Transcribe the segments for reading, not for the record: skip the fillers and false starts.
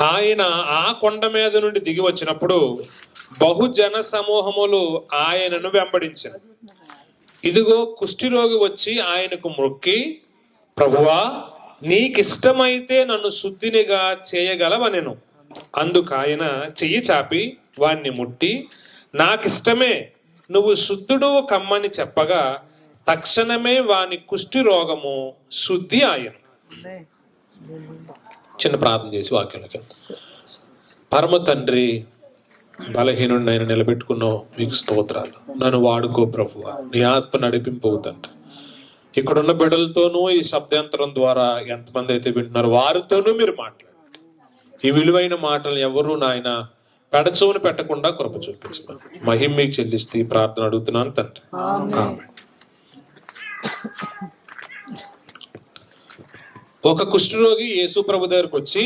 ఆయన ఆ కొండ మీద నుండి దిగి వచ్చినప్పుడు బహుజన సమూహములు ఆయనను వెంబడించారు. ఇదిగో కుష్ఠిరోగి వచ్చి ఆయనకు మొక్కి, ప్రభువా, నీకిష్టమైతే నన్ను శుద్ధినిగా చేయగలవనెను. అందుకు ఆయన చెయ్యి చాపి వాణ్ణి ముట్టి, నాకిష్టమే, నువ్వు శుద్ధుడు కమ్మని చెప్పగా తక్షణమే వాని కుష్ఠి రోగము శుద్ధి ఆయను. చిన్న ప్రార్థన చేసి వాక్యంలోకి. పరమ తండ్రి, బలహీనుడిని ఆయన నిలబెట్టుకున్నావు, మీకు స్తోత్రాలు. నన్ను వాడుకో ప్రభువా, నీ ఆత్మ నడిపింపవుతంట. ఇక్కడున్న బిడ్డలతోనూ ఈ శబ్దాంతరం ద్వారా ఎంతమంది అయితే వింటున్నారో వారితోనూ మీరు మాట్లాడండి. ఈ విలువైన మాటలు ఎవరు నాయన పెడచోని పెట్టకుండా కృప చూపించమని మహిమ మీకు చెల్లిస్తే ప్రార్థన అడుగుతున్నాను తండ్రి. ఆమేన్. ఒక కుష్ఠరోగి యేసు ప్రభు దగ్గరకు వచ్చి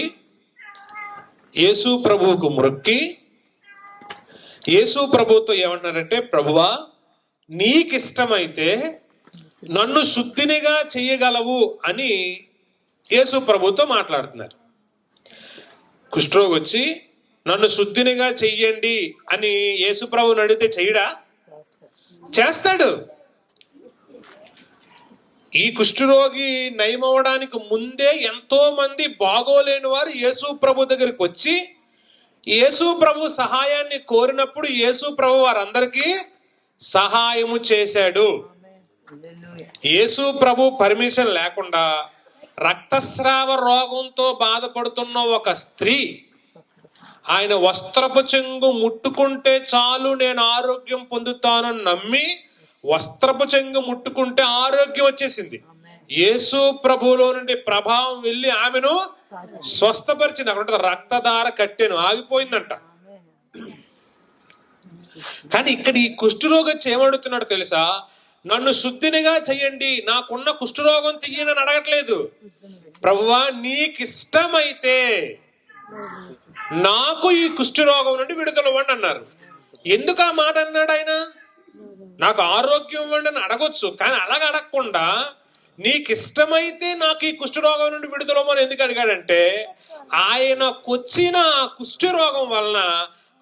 యేసు ప్రభువుకు మొక్కి యేసు ప్రభువుతో ఏమన్నారంటే, ప్రభువా, నీకిష్టమైతే నన్ను శుద్ధినిగా చేయగలవు అని యేసు ప్రభువుతో మాట్లాడుతున్నారు. కుష్ఠరోగి వచ్చి నన్ను శుద్ధినిగా చెయ్యండి అని యేసు ప్రభువుని అడిగితే చెయ్యడా? చేస్తాడు. ఈ కుష్ఠరోగి నయమవడానికి ముందే ఎంతో మంది బాగోలేని వారు యేసు ప్రభు దగ్గరికి వచ్చి యేసు ప్రభు సహాయాన్ని కోరినప్పుడు యేసు ప్రభు వారందరికీ సహాయము చేశాడు. యేసు ప్రభు పర్మిషన్ లేకుండా రక్తస్రావ రోగంతో బాధపడుతున్న ఒక స్త్రీ ఆయన వస్త్రపు చెంగు ముట్టుకుంటే చాలు నేను ఆరోగ్యం పొందుతానని నమ్మి వస్త్రపు చెంగు ముట్టుకుంటే ఆరోగ్యం వచ్చేసింది. యేసు ప్రభువులో నుండి ప్రభావం వెళ్ళి ఆమెను స్వస్థపరిచింది. అక్కడ రక్తధార కట్టెను ఆగిపోయిందంట. కానీ ఇక్కడ ఈ కుష్ఠరోగి వచ్చి ఏమడుగుతున్నాడు తెలుసా? నన్ను శుద్ధినిగా చెయ్యండి, నాకున్న కుష్ఠరోగం తీయనని అడగట్లేదు. ప్రభువా, నీకిష్టమైతే నాకు ఈ కుష్ఠరోగం నుండి విడుదల ఇవ్వండి అన్నారు. ఎందుకు ఆ మాట అన్నాడు ఆయన? నాకు ఆరోగ్యం ఇవ్వండి అని అడగొచ్చు, కానీ అలాగ అడగకుండా నీకిష్టమైతే నాకు ఈ కుష్ఠరోగం నుండి విడుదలమని ఎందుకు అడిగాడంటే, ఆయనకొచ్చిన కుష్ఠరోగం వలన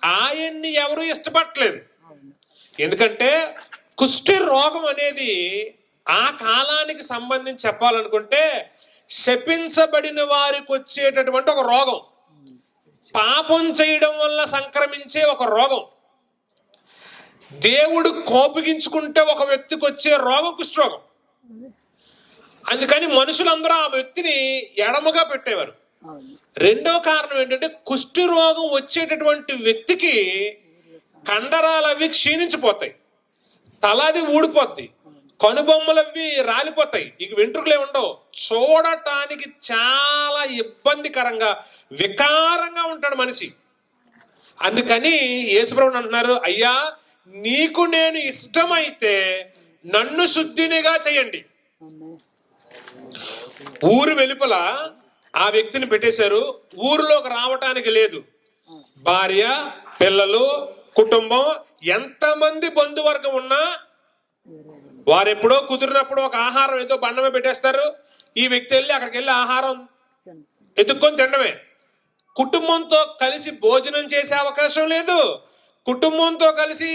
ఆయన్ని ఎవరు ఇష్టపడలేదు. ఎందుకంటే కుష్ఠి రోగం అనేది ఆ కాలానికి సంబంధించి చెప్పాలనుకుంటే శపించబడిన వారికి వచ్చేటటువంటి ఒక రోగం, పాపం చేయడం వల్ల సంక్రమించే ఒక రోగం. దేవుడు కోపగించుకుంటే ఒక వ్యక్తికి వచ్చే రోగం కుష్ఠరోగం. అందుకని మనుషులందరూ ఆ వ్యక్తిని ఎడమగా పెట్టేవారు. రెండో కారణం ఏంటంటే కుష్ఠి రోగం వచ్చేటటువంటి వ్యక్తికి కండరాలవి క్షీణించిపోతాయి, తలది ఊడిపోద్ది, కనుబొమ్మలవి రాలిపోతాయి, ఇక వెంట్రుకలే ఉండవు, చూడటానికి చాలా ఇబ్బందికరంగా వికారంగా ఉంటాడు మనిషి. అందుకని యేసుప్రభువు అంటున్నారు, అయ్యా, నీకు నేను ఇష్టమైతే నన్ను శుద్ధినిగా చేయండి. ఊరు వెలుపల ఆ వ్యక్తిని పెట్టేశారు, ఊరిలోకి రావటానికి లేదు. భార్య, పిల్లలు, కుటుంబం, ఎంతమంది బంధువర్గం ఉన్నా వారెప్పుడో కుదిరినప్పుడు ఒక ఆహారం ఏదో బండమే పెట్టేస్తారు. ఈ వ్యక్తి వెళ్ళి అక్కడికి వెళ్ళి ఆహారం ఎత్తుక్కొని తినడమే. కుటుంబంతో కలిసి భోజనం చేసే అవకాశం లేదు, కుటుంబంతో కలిసి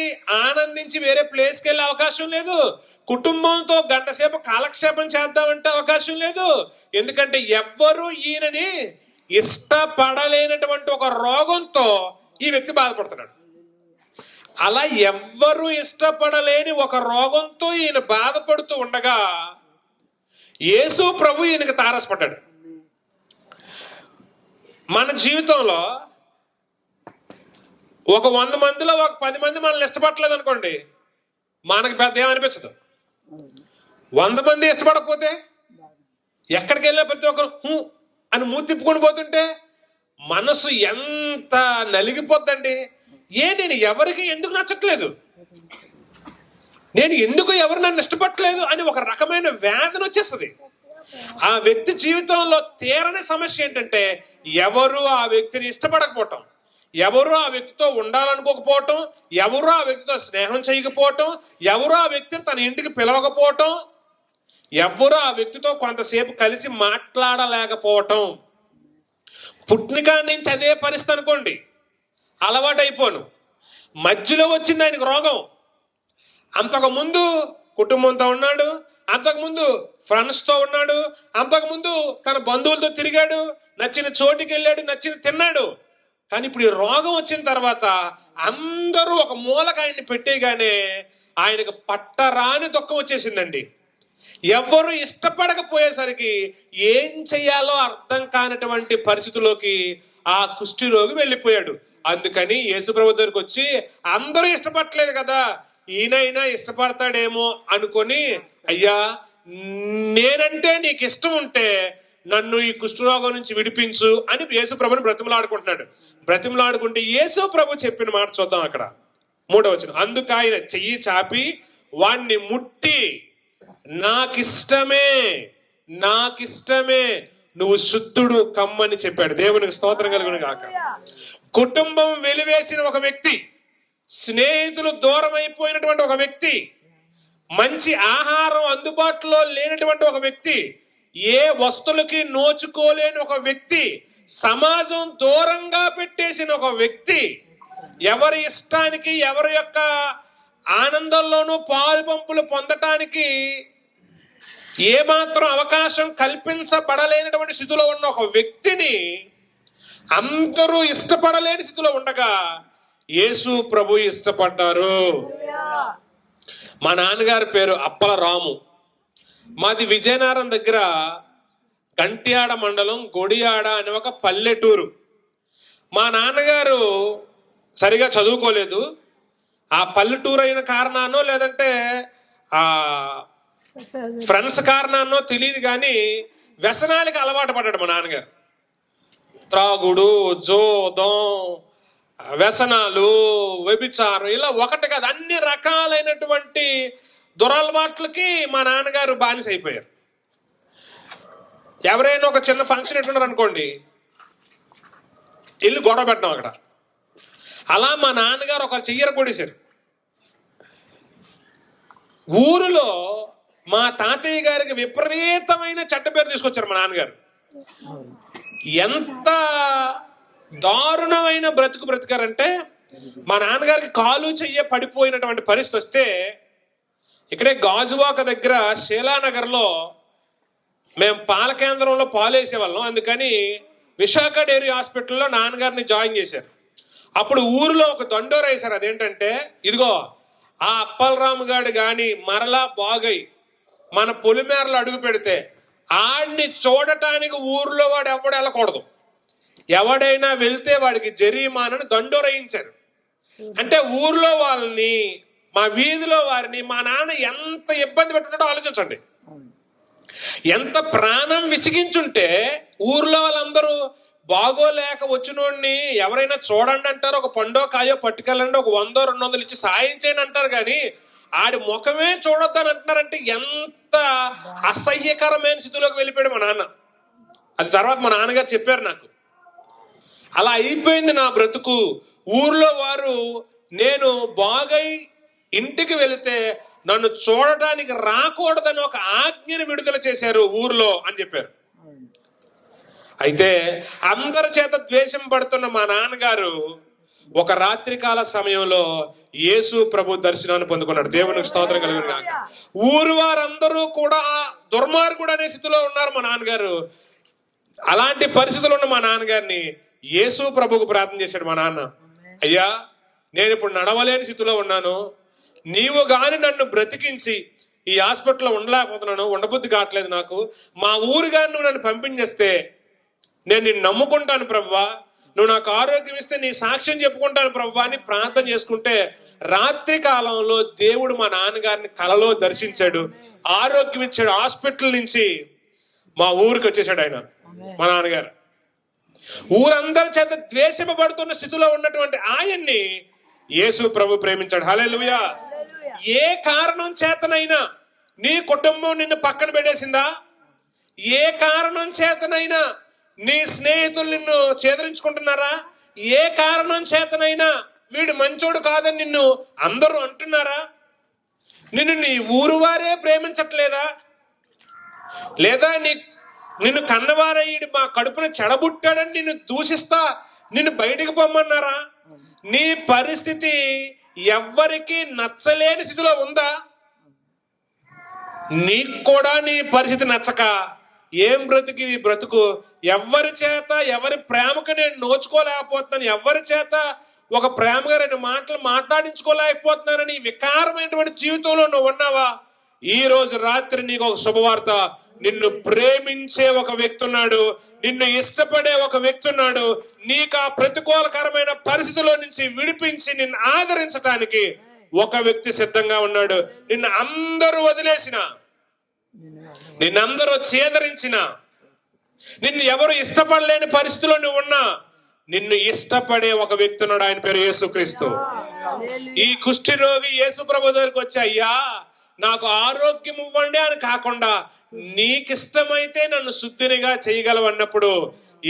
ఆనందించి వేరే ప్లేస్కి వెళ్ళే అవకాశం లేదు, కుటుంబంతో గంట సేపు కాలక్షేపం చేద్దామంటే అవకాశం లేదు. ఎందుకంటే ఎవ్వరూ ఈయనని ఇష్టపడలేనటువంటి ఒక రోగంతో ఈ వ్యక్తి బాధపడుతున్నాడు. అలా ఎవ్వరూ ఇష్టపడలేని ఒక రోగంతో ఈయన బాధపడుతూ ఉండగా యేసు ప్రభు ఈయనకి తారసపడ్డాడు. మన జీవితంలో ఒక 100 మందిలో ఒక 10 మంది మనల్ని ఇష్టపడలేదు అనుకోండి, మనకి పెద్ద ఏమనిపించదు. 100 మంది ఇష్టపడకపోతే ఎక్కడికి వెళ్ళినా ప్రతి ఒక్కరు అని మూతి తిప్పుకొని పోతుంటే మనసు ఎంత నలిగిపోద్దండి. నేను ఎవరికి ఎందుకు నచ్చట్లేదు, నేను ఎందుకు ఎవరు నన్ను ఇష్టపడలేదు అని ఒక రకమైన వేదన వచ్చేస్తుంది. ఆ వ్యక్తి జీవితంలో తీరని సమస్య ఏంటంటే ఎవరు ఆ వ్యక్తిని ఇష్టపడకపోవటం, ఎవరు ఆ వ్యక్తితో ఉండాలనుకోకపోవటం, ఎవరు ఆ వ్యక్తితో స్నేహం చేయకపోవటం, ఎవరు ఆ వ్యక్తిని తన ఇంటికి పిలవకపోవటం, ఎవరు ఆ వ్యక్తితో కొంతసేపు కలిసి మాట్లాడలేకపోవటం. పుట్టినకా నుంచి అదే పరిస్థితి అనుకోండి, అలవాటు అయిపోను. మధ్యలో వచ్చింది ఆయనకు రోగం. అంతకుముందు కుటుంబంతో ఉన్నాడు, అంతకుముందు ఫ్రెండ్స్తో ఉన్నాడు, అంతకుముందు తన బంధువులతో తిరిగాడు, నచ్చిన చోటికి వెళ్ళాడు, నచ్చింది తిన్నాడు. కానీ ఇప్పుడు ఈ రోగం వచ్చిన తర్వాత అందరూ ఒక మూలకు ఆయన్ని పెట్టేగానే ఆయనకు పట్టరాని దుఃఖం వచ్చేసిందండి. ఎవరు ఇష్టపడకపోయేసరికి ఏం చెయ్యాలో అర్థం కానటువంటి పరిస్థితిలోకి ఆ కుష్ఠరోగి వెళ్ళిపోయాడు. అందుకని యేసుప్రభు దగ్గరికి వచ్చి, అందరూ ఇష్టపడలేదు కదా, ఈయనైనా ఇష్టపడతాడేమో అనుకొని, అయ్యా నేనంటే నీకు ఇష్టం ఉంటే నన్ను ఈ కుష్ఠరోగం నుంచి విడిపించు అని యేసుప్రభుని బ్రతిమలాడుకుంటున్నాడు. బ్రతిమలాడుకుంటే యేసుప్రభు చెప్పిన మాట చూద్దాం అక్కడ 3వ వచనం. అందుకు ఆయన చెయ్యి చాపి వాణ్ణి ముట్టి, నాకిష్టమే నువ్వు శుద్ధుడు కమ్మని చెప్పాడు. దేవునికి స్తోత్రం కలుగును గాక. కుటుంబం వెలివేసిన ఒక వ్యక్తి, స్నేహితులు దూరం అయిపోయినటువంటి ఒక వ్యక్తి, మంచి ఆహారం అందుబాటులో లేనటువంటి ఒక వ్యక్తి, ఏ వస్తువులకి నోచుకోలేని ఒక వ్యక్తి, సమాజం దూరంగా పెట్టేసిన ఒక వ్యక్తి, ఎవరి ఇష్టానికి ఎవరి యొక్క ఆనందంలోనూ పాలు పంపులు పొందటానికి ఏమాత్రం అవకాశం కల్పించబడలేనటువంటి స్థితిలో ఉన్న ఒక వ్యక్తిని అందరూ ఇష్టపడలేని స్థితిలో ఉండగా యేసు ప్రభు ఇష్టపడ్డారు. మా నాన్నగారి పేరు అప్పల రాము. మాది విజయనగరం దగ్గర గంట్యాడ మండలం గొడియాడ అనే ఒక పల్లెటూరు. మా నాన్నగారు సరిగా చదువుకోలేదు. ఆ పల్లెటూరు అయిన కారణానో లేదంటే ఆ ఫ్రెండ్స్ కారణానో తెలియదు, కానీ వ్యసనాలకి అలవాటు పడ్డాడు మా నాన్నగారు. త్రాగుడు, జోదం, వ్యసనాలు, వ్యభిచారం, ఇలా ఒకటి కాదు అన్ని రకాలైనటువంటి దురలవాట్లకి మా నాన్నగారు బానిస అయిపోయారు. ఎవరైనా ఒక చిన్న ఫంక్షన్ ఎట్టున్నారు అనుకోండి, ఇల్లు గొడవ పెట్టడం అక్కడ. అలా మా నాన్నగారు ఒక చెయ్యర కొడేశారు. ఊరిలో మా తాతయ్య గారికి విపరీతమైన చెడ్డ పేరు తీసుకొచ్చారు మా నాన్నగారు. ఎంత దారుణమైన బ్రతికారంటే, మా నాన్నగారికి కాలు చెయ్య పడిపోయినటువంటి పరిస్థితి వస్తే ఇక్కడే గాజువాక దగ్గర శీలానగర్లో మేము పాల కేంద్రంలో పాలు వేసేవాళ్ళం. అందుకని విశాఖ డైరీ హాస్పిటల్లో నాన్నగారిని జాయిన్ చేశారు. అప్పుడు ఊరిలో ఒక దండోర వేశారు. అదేంటంటే, ఇదిగో ఆ అప్పలరాము గారు కానీ మరలా బాగై మన పొలిమేరలో అడుగు పెడితే ఆడిని చూడటానికి ఊరిలో వాడు ఎవడు వెళ్ళకూడదు, ఎవడైనా వెళ్తే వాడికి జరిమానని దండోర వేయించారు. అంటే ఊర్లో వాళ్ళని, మా వీధిలో వారిని మా నాన్న ఎంత ఇబ్బంది పెట్టుకుంటాడో ఆలోచించండి. ఎంత ప్రాణం విసిగించుంటే ఊర్లో వాళ్ళందరూ బాగోలేక వచ్చినోడిని ఎవరైనా చూడండి అంటారు, ఒక పండో కాయో పట్టుకెళ్ళండి, ఒక 100-200 ఇచ్చి సాయం చేయండి అంటారు, కానీ ఆడి ముఖమే చూడొద్దని అంటున్నారంటే ఎంత అసహ్యకరమైన స్థితిలోకి వెళ్ళిపోయాడు మా నాన్న. అది తర్వాత మా నాన్నగారు చెప్పారు నాకు. అలా అయిపోయింది నా బ్రతుకు. ఊర్లో వారు నేను బాగై ఇంటికి వెళితే నన్ను చూడటానికి రాకూడదని ఒక ఆజ్ఞని విడుదల చేశారు ఊర్లో అని చెప్పారు. అయితే అందరి చేత ద్వేషం పడుతున్న మా నాన్నగారు ఒక రాత్రికాల సమయంలో యేసు ప్రభు దర్శనాన్ని పొందుకున్నాడు. దేవునికి స్తోత్రం కలుగును గాక. ఊరు వారందరూ కూడా దుర్మార్గుడు అనే స్థితిలో ఉన్నారు మా నాన్నగారు. అలాంటి పరిస్థితులు ఉన్న మా నాన్నగారిని యేసు ప్రభుకు ప్రార్థన చేశాడు మా నాన్న. అయ్యా, నేను ఇప్పుడు నడవలేని స్థితిలో ఉన్నాను, నీవు గాని నన్ను బ్రతికించి ఈ హాస్పిటల్లో ఉండలేకపోతున్నాను, ఉండబుద్ధి కావట్లేదు నాకు, మా ఊరు గాని నువ్వు నన్ను పంపించేస్తే నేను నిన్ను నమ్ముకుంటాను ప్రభువా, నువ్వు నాకు ఆరోగ్యం ఇస్తే నీ సాక్ష్యం చెప్పుకుంటాను ప్రభువా అని ప్రార్థన చేసుకుంటే రాత్రి కాలంలో దేవుడు మా నాన్నగారిని కలలో దర్శించాడు, ఆరోగ్యం ఇచ్చాడు. హాస్పిటల్ నుంచి మా ఊరికి వచ్చేసాడు ఆయన, మా నాన్నగారు. ఊరందరి చేత ద్వేషింపబడుతున్న స్థితిలో ఉన్నటువంటి ఆయన్ని యేసు ప్రభు ప్రేమించాడు. హల్లెలూయా. ఏ కారణం చేతనైనా నీ కుటుంబం నిన్ను పక్కన పెట్టేసిందా? ఏ కారణం చేతనైనా నీ స్నేహితులు నిన్ను చేదరించుకుంటున్నారా? ఏ కారణం చేతనైనా వీడు మంచోడు కాదని నిన్ను అందరూ అంటున్నారా? నిన్ను నీ ఊరు వారే ప్రేమించట్లేదా? లేదా నీ నిన్ను కన్నవారే ఈడు మా కడుపున చెడబుట్టాడని నిన్ను దూషిస్తా నిన్ను బయటికి పొమ్మన్నారా? నీ పరిస్థితి ఎవ్వరికి నచ్చలేని స్థితిలో ఉందా? నీకు కూడా నీ పరిస్థితి నచ్చక ఏం బ్రతుకు ఈ బ్రతుకు, ఎవరి చేత ఎవరి ప్రేమకు నేను నోచుకోలేకపోతున్నాను, ఎవరి చేత ఒక ప్రేమగా రెండు మాటలు మాట్లాడించుకోలేకపోతున్నానని వికారమైనటువంటి జీవితంలో నువ్వు ఉన్నావా? ఈ రోజు రాత్రి నీకు ఒక శుభవార్త. నిన్ను ప్రేమించే ఒక వ్యక్తి ఉన్నాడు, నిన్ను ఇష్టపడే ఒక వ్యక్తి ఉన్నాడు. నీకు ఆ ప్రతికూలకరమైన పరిస్థితిలో నుంచి విడిపించి నిన్ను ఆదరించడానికి ఒక వ్యక్తి సిద్ధంగా ఉన్నాడు. నిన్ను అందరూ వదిలేసిన, నిన్నందరూ చేదరించిన, నిన్ను ఎవరు ఇష్టపడలేని పరిస్థితిలో నువ్వు ఉన్నా నిన్ను ఇష్టపడే ఒక వ్యక్తి ఉన్నాడు. ఆయన పేరు యేసుక్రీస్తు. ఈ కుష్టి రోగి యేసు ప్రభు దగ్గరికి వచ్చి, అయ్యా నాకు ఆరోగ్యం ఇవ్వండి అని కాకుండా నీకిష్టమైతే నన్ను శుద్ధినిగా చేయగలవు అన్నప్పుడు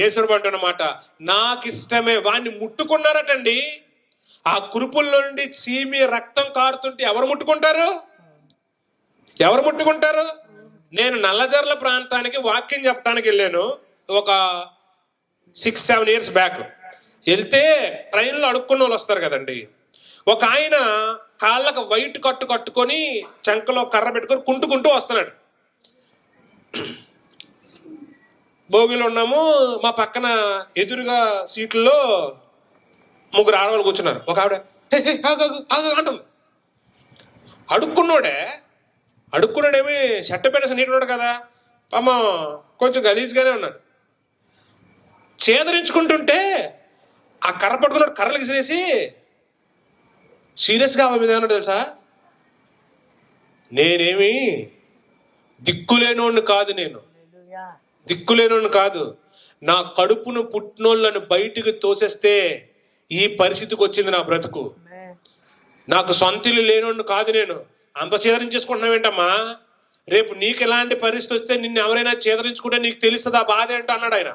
యేసుడు అంటున్నమాట, నాకిష్టమే. వాడిని ముట్టుకున్నారటండి. ఆ కురుపుల్లో నుండి చీమి రక్తం కారుతుంటే ఎవరు ముట్టుకుంటారు? ఎవరు ముట్టుకుంటారు? నేను నల్లజర్ల ప్రాంతానికి వాక్యం చెప్పడానికి వెళ్ళాను ఒక 6-7 years బ్యాక్. వెళ్తే ట్రైన్లో అడుక్కున్న వాళ్ళు వస్తారు కదండి. ఒక ఆయన కాళ్ళకు వైట్ కట్టు కట్టుకొని చంకలో కర్ర పెట్టుకొని కుంటుకుంటూ వస్తున్నాడు. భోగిలో ఉన్నాము, మా పక్కన ఎదురుగా సీట్లలో 3 ఆడవాళ్ళు కూర్చున్నారు. ఒక ఆవిడ అంటుంది. అడుక్కున్నాడేమి షర్ట్ పెట్టేసి నీట్ ఉన్నాడు కదా, పాప కొంచెం గలీజ్గానే ఉన్నాడు. చేదరించుకుంటుంటే ఆ కర్ర పట్టుకున్నాడు, కర్రలు విసిరేసి సీరియస్గా ఆమె మీద ఏమన్నాడు తెలుసా? నేనేమి దిక్కులేనోడిని కాదు, నా కడుపును పుట్టినోళ్ళను బయటికి తోసేస్తే ఈ పరిస్థితికి వచ్చింది నా బ్రతుకు. నాకు సొంతిల్లు లేనోడిని కాదు, నేను అంత చేదరించేసుకుంటున్నావేంటమ్మా? రేపు నీకు ఎలాంటి పరిస్థితి వస్తే నిన్ను ఎవరైనా చేదరించుకుంటే నీకు తెలుస్తుంది ఆ బాధ ఏంటో అన్నాడు ఆయన.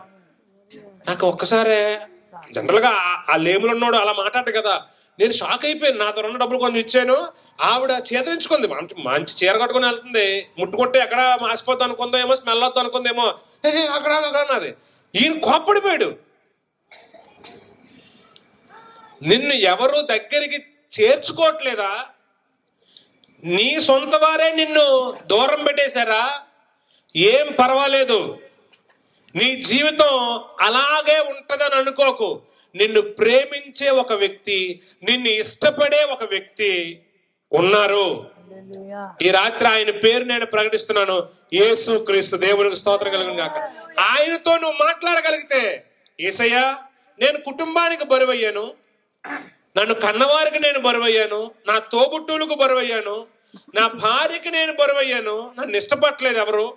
నాకు ఒక్కసారే జనరల్గా ఆ లేములు ఉన్నాడు అలా మాట్లాడు కదా, నేను షాక్ అయిపోయాను. నాతో ఉన్న డబ్బులు కొంచెం ఇచ్చాను, ఆవిడ చేదరించుకుంది. మంచి చీర కట్టుకుని వెళ్తుంది, ముట్టుకుంటే ఎక్కడ మాసిపోద్దు అనుకుందేమో, స్మెల్ వద్దు అనుకుందేమో, అక్కడ అన్నది. ఈయన కోప్పడిపోయాడు. నిన్ను ఎవరు దగ్గరికి చేర్చుకోవట్లేదా? నీ సొంత వారే నిన్ను దూరం పెట్టేశారా? ఏం పర్వాలేదు, నీ జీవితం అలాగే ఉంటదని అనుకోకు. నిన్ను ప్రేమించే ఒక వ్యక్తి, నిన్ను ఇష్టపడే ఒక వ్యక్తి ఉన్నారు. ఈ రాత్రి ఆయన పేరు నేను ప్రకటిస్తున్నాను, యేసుక్రీస్తు. దేవునికి స్తోత్రం కలుగును గాక. ఆయనతో నువ్వు మాట్లాడగలిగితే, యేసయ్యా నేను కుటుంబానికి బరువయ్యాను, నన్ను కన్నవారికి నేను బరువయ్యాను, నా తోబుట్టువులకు బరువయ్యాను, నా భార్యకి నేను బరువయ్యాను, నన్ను ఇష్టపడలేదు ఎవరు.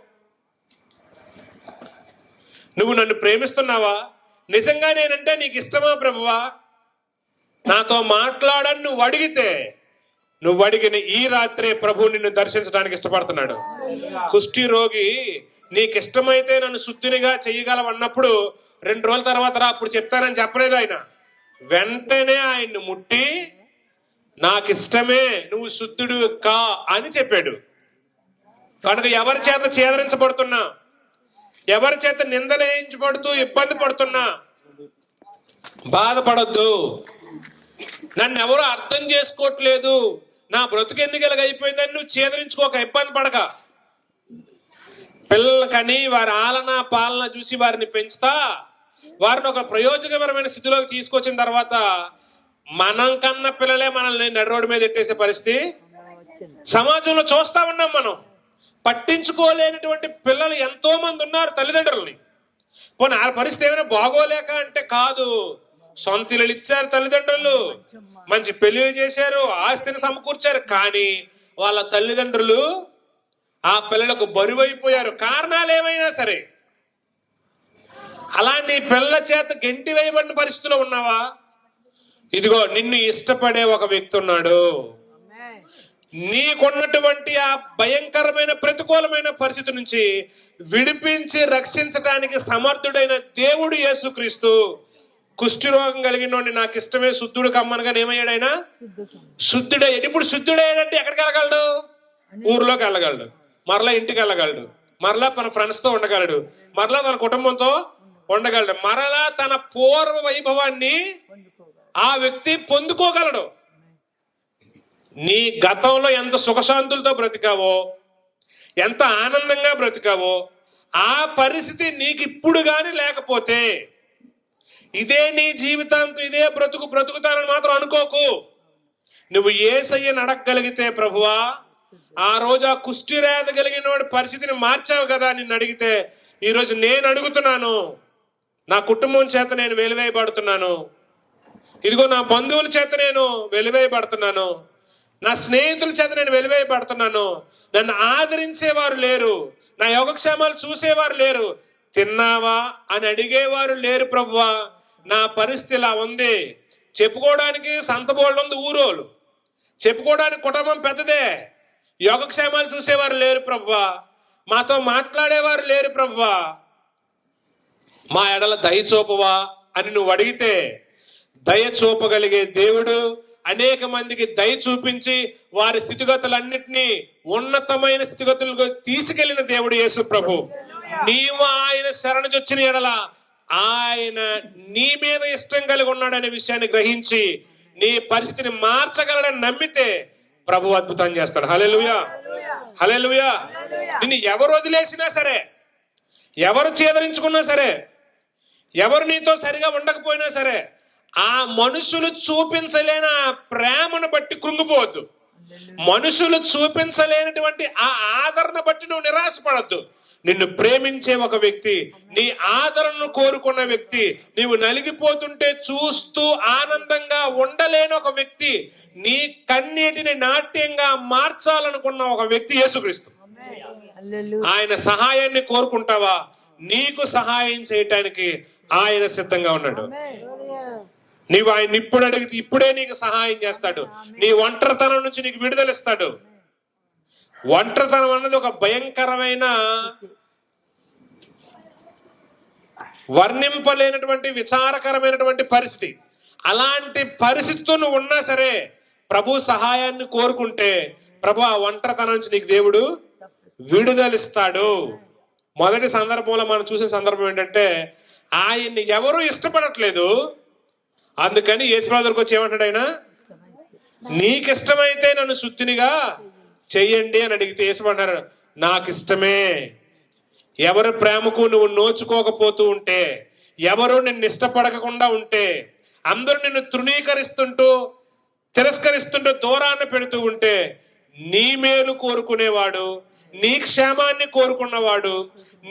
నువ్వు నన్ను ప్రేమిస్తున్నావా? నిజంగా నేనంటే నీకు ఇష్టమా ప్రభువా? నాతో మాట్లాడని నువ్వు అడిగితే, నువ్వు అడిగిన ఈ రాత్రే ప్రభు నిన్ను దర్శించడానికి ఇష్టపడుతున్నాడు. కుష్టి రోగి నీకు ఇష్టమైతే నన్ను శుద్ధినిగా చెయ్యగలవన్నప్పుడు 2 రోజుల తర్వాత రా అప్పుడు చెప్తానని చెప్పలేదు ఆయన. వెంటనే ఆయన్ని ముట్టి నాకు ఇష్టమే, నువ్వు శుద్ధుడు కా అని చెప్పాడు. కనుక ఎవరి చేత చేదరించబడుతున్నా, ఎవరి చేత నిందలేయించబడుతూ ఇబ్బంది పడుతున్నా బాధపడొద్దు. నన్ను ఎవరు అర్థం చేసుకోవట్లేదు, నా బ్రతుకు ఎందుకు ఇలాగైపోయిందని నువ్వు చేదరించుకోక, ఇబ్బంది పడక. పిల్లలకని వారి ఆలన పాలన చూసి వారిని పెంచుతా వారిని ఒక ప్రయోజనకరమైన స్థితిలోకి తీసుకొచ్చిన తర్వాత మనం కన్న పిల్లలే మనల్ని నడి రోడ్డు మీద ఎట్టేసే పరిస్థితి సమాజంలో చూస్తా ఉన్నాం. మనం పట్టించుకోలేనటువంటి పిల్లలు ఎంతో మంది ఉన్నారు తల్లిదండ్రులని. పోనీ ఆ పరిస్థితి ఏమైనా బాగోలేక అంటే కాదు, సొంత ఇల్లు ఇచ్చారు తల్లిదండ్రులు, మంచి పెళ్లిళ్ళు చేశారు, ఆస్తిని సమకూర్చారు, కానీ వాళ్ళ తల్లిదండ్రులు ఆ పిల్లలకు బరువైపోయారు. కారణాలు ఏమైనా సరే. అలా నీ పిల్లల చేత గెంటి వేయబడిన పరిస్థితిలో ఉన్నావా? ఇదిగో నిన్ను ఇష్టపడే ఒక వ్యక్తి ఉన్నాడు. నీకున్నటువంటి ఆ భయంకరమైన ప్రతికూలమైన పరిస్థితి నుంచి విడిపించి రక్షించడానికి సమర్థుడైన దేవుడు యేసుక్రీస్తు. కుష్టి రోగం కలిగిన వాడిని నాకు ఇష్టమే శుద్ధుడు కమ్మనగా ఏమయ్యాడు ఆయన? శుద్ధుడయ్యాడు. ఇప్పుడు శుద్ధుడయ్యాడంటే ఎక్కడికి వెళ్ళగలడు? ఊర్లోకి వెళ్ళగలడు, మరలా ఇంటికి వెళ్ళగలడు, మరలా తన ఫ్రెండ్స్తో ఉండగలడు, మరలా తన కుటుంబంతో ఉండగలడు, మరలా తన పూర్వ వైభవాన్ని ఆ వ్యక్తి పొందుకోగలడు. నీ గతంలో ఎంత సుఖశాంతులతో బ్రతికావో, ఎంత ఆనందంగా బ్రతికావో, ఆ పరిస్థితి నీకు ఇప్పుడు కానీ లేకపోతే ఇదే నీ జీవితాంతం ఇదే బ్రతుకుతానని మాత్రం అనుకోకు. నువ్వు యేసయ్యని అడగగలిగితే, ప్రభువా ఆ రోజు ఆ కుష్ఠిరేద కలిగిన వాడి పరిస్థితిని మార్చావు కదా, నిన్ను అడిగితే ఈరోజు నేను అడుగుతున్నాను, నా కుటుంబం చేత నేను వెలివేయబడుతున్నాను, ఇదిగో నా బంధువుల చేత నేను వెలివేయబడుతున్నాను, నా స్నేహితుల చేత నేను వెలివేయబడుతున్నాను, నన్ను ఆదరించేవారు లేరు, నా యోగక్షేమాలు చూసేవారు లేరు, తిన్నావా అని అడిగేవారు లేరు ప్రభువా, నా పరిస్థితి ఇలా ఉంది. చెప్పుకోవడానికి సంతబోళ్ళు ఉంది ఊరోళ్ళు, చెప్పుకోవడానికి కుటుంబం పెద్దదే, యోగక్షేమాలు చూసేవారు లేరు ప్రభువా, మాతో మాట్లాడేవారు లేరు ప్రభువా, మా ఎడల దయ చూపవా అని నువ్వు అడిగితే, దయ చూపగలిగే దేవుడు అనేక మందికి దయ చూపించి వారి స్థితిగతులన్నిటినీ ఉన్నతమైన స్థితిగతులకు తీసుకెళ్లిన దేవుడు యేసు ప్రభు. నీవు ఆయన శరణుజొచ్చిన ఎడల ఆయన నీ మీద ఇష్టం కలిగి ఉన్నాడనే విషయాన్ని గ్రహించి నీ పరిస్థితిని మార్చగలడని నమ్మితే ప్రభు అద్భుతం చేస్తాడు. హల్లెలూయా, హల్లెలూయా. నిన్ను ఎవరు వదిలేసినా సరే, ఎవరు చేదరించుకున్నా సరే, ఎవరు నీతో సరిగా ఉండకపోయినా సరే, ఆ మనుషులు చూపించలేని ఆ ప్రేమను బట్టి కృంగిపోవద్దు. మనుషులు చూపించలేనటువంటి ఆ ఆదరణ బట్టి నువ్వు నిరాశపడద్దు. నిన్ను ప్రేమించే ఒక వ్యక్తి, నీ ఆదరణను కోరుకున్న వ్యక్తి, నీవు నలిగిపోతుంటే చూస్తూ ఆనందంగా ఉండలేని ఒక వ్యక్తి, నీ కన్నీటిని నాట్యంగా మార్చాలనుకున్న ఒక వ్యక్తి యేసుక్రీస్తు. ఆయన సహాయాన్ని కోరుకుంటావా? నీకు సహాయం చేయటానికి ఆయన సిద్ధంగా ఉన్నాడు. నీవు ఆయన ఇప్పుడు అడిగితే ఇప్పుడే నీకు సహాయం చేస్తాడు. నీ ఒంటరితనం నుంచి నీకు విడుదలిస్తాడు. ఒంటరితనం అన్నది ఒక భయంకరమైన, వర్ణింపలేనటువంటి విచారకరమైనటువంటి పరిస్థితి. అలాంటి పరిస్థితితో నువ్వు ఉన్నా సరే ప్రభు సహాయాన్ని కోరుకుంటే ప్రభు ఆ ఒంటరితనం నుంచి నీకు దేవుడు విడుదలిస్తాడు. మొదటి సందర్భంలో మనం చూసే సందర్భం ఏంటంటే, ఆయన్ని ఎవరు ఇష్టపడట్లేదు, అందుకని యేసుప్రభు దగ్గరికి వచ్చి ఏమంటాడు ఆయన, నీకు ఇష్టమైతే నన్ను శుద్ధినిగా చెయ్యండి అని అడిగితే యేసుప్రభు అంటారు, నాకు ఇష్టమే. ఎవరి ప్రేమకు నువ్వు నోచుకోకపోతూ ఉంటే, ఎవరు నిన్ను ఇష్టపడకుండా ఉంటే, అందరూ నిన్ను తృణీకరిస్తుంటూ తిరస్కరిస్తుంటూ దూరాన్ని పెడుతూ ఉంటే, నీ మేలు కోరుకునేవాడు, నీ క్షేమాన్ని కోరుకున్నవాడు,